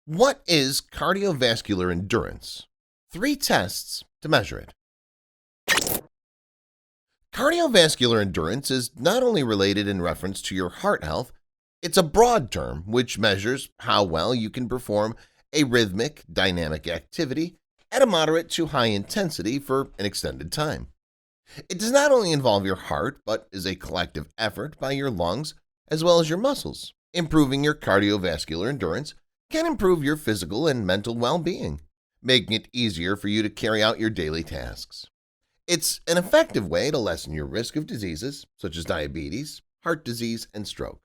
What is cardiovascular endurance? 3 tests to measure it. Cardiovascular endurance is not only related in reference to your heart health, it's a broad term which measures how well you can perform a rhythmic, dynamic activity at a moderate to high intensity for an extended time. It does not only involve your heart, but is a collective effort by your lungs as well as your muscles. Improving your cardiovascular endurance can improve your physical and mental well-being, making it easier for you to carry out your daily tasks. It's an effective way to lessen your risk of diseases such as diabetes, heart disease, and stroke.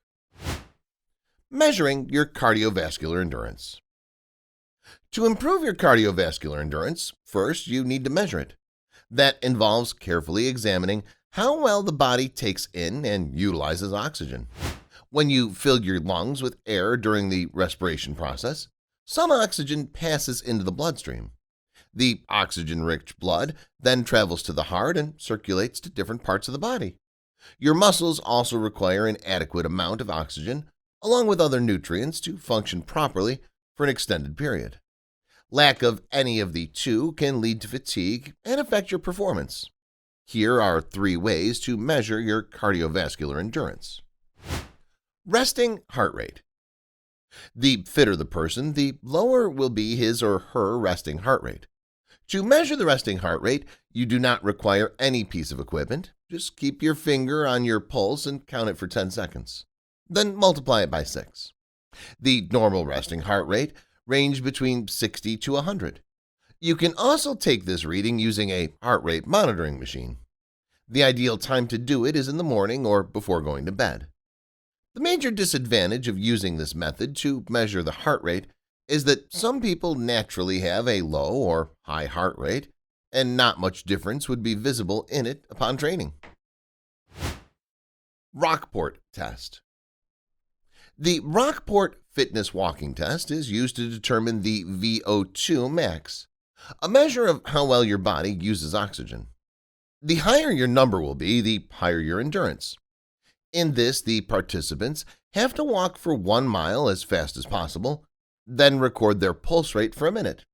Measuring your cardiovascular endurance. To improve your cardiovascular endurance, first you need to measure it. That involves carefully examining how well the body takes in and utilizes oxygen. When you fill your lungs with air during the respiration process, some oxygen passes into the bloodstream. The oxygen-rich blood then travels to the heart and circulates to different parts of the body. Your muscles also require an adequate amount of oxygen, along with other nutrients, to function properly for an extended period. Lack of any of the two can lead to fatigue and affect your performance. Here are 3 ways to measure your cardiovascular endurance. Resting heart rate. The fitter the person, the lower will be his or her resting heart rate. To measure the resting heart rate, you do not require any piece of equipment. Just keep your finger on your pulse and count it for 10 seconds. Then multiply it by 6. The normal resting heart rate ranges between 60 to 100. You can also take this reading using a heart rate monitoring machine. The ideal time to do it is in the morning or before going to bed. The major disadvantage of using this method to measure the heart rate is that some people naturally have a low or high heart rate, and not much difference would be visible in it upon training. Rockport Test. The Rockport Fitness Walking Test is used to determine the VO2 max, a measure of how well your body uses oxygen. The higher your number will be, the higher your endurance. In this, the participants have to walk for 1 mile as fast as possible, then record their pulse rate for a minute.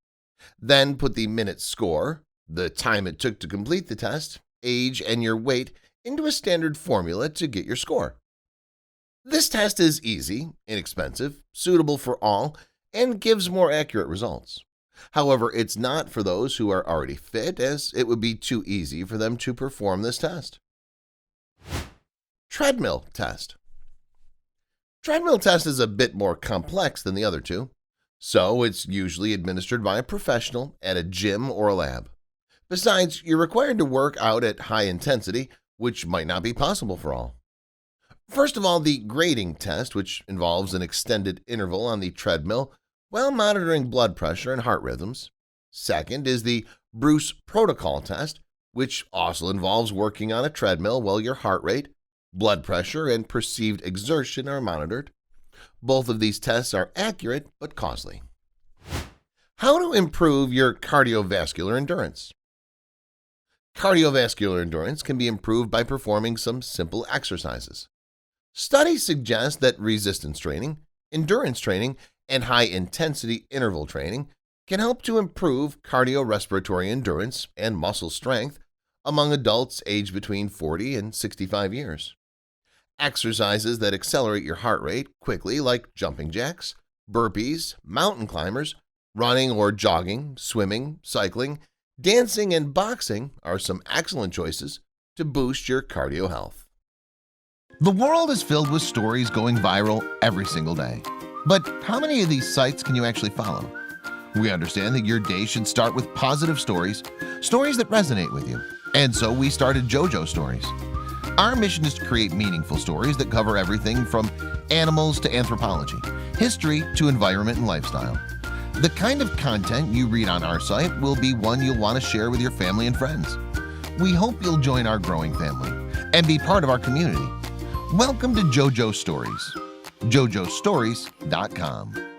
Then put the minute score, the time it took to complete the test, age, and your weight into a standard formula to get your score. This test is easy, inexpensive, suitable for all, and gives more accurate results. However, it's not for those who are already fit, as it would be too easy for them to perform this test. Treadmill Test. Treadmill test is a bit more complex than the other 2, so it's usually administered by a professional at a gym or a lab. Besides, you're required to work out at high intensity, which might not be possible for all. First of all, the grading test, which involves an extended interval on the treadmill while monitoring blood pressure and heart rhythms. Second is the Bruce Protocol test, which also involves working on a treadmill while your heart rate, blood pressure, and perceived exertion are monitored. Both of these tests are accurate but costly. How to improve your cardiovascular endurance. Cardiovascular endurance can be improved by performing some simple exercises. Studies suggest that resistance training, endurance training, and high-intensity interval training can help to improve cardiorespiratory endurance and muscle strength among adults aged between 40 and 65 years. Exercises that accelerate your heart rate quickly, like jumping jacks, burpees, mountain climbers, running or jogging, swimming, cycling, dancing, and boxing are some excellent choices to boost your cardio health. The world is filled with stories going viral every single day. But how many of these sites can you actually follow? We understand that your day should start with positive stories, stories that resonate with you. And so we started JoJo Stories. Our mission is to create meaningful stories that cover everything from animals to anthropology, history to environment and lifestyle. The kind of content you read on our site will be one you'll want to share with your family and friends. We hope you'll join our growing family and be part of our community. Welcome to JoJo Stories. JoJoStories.com.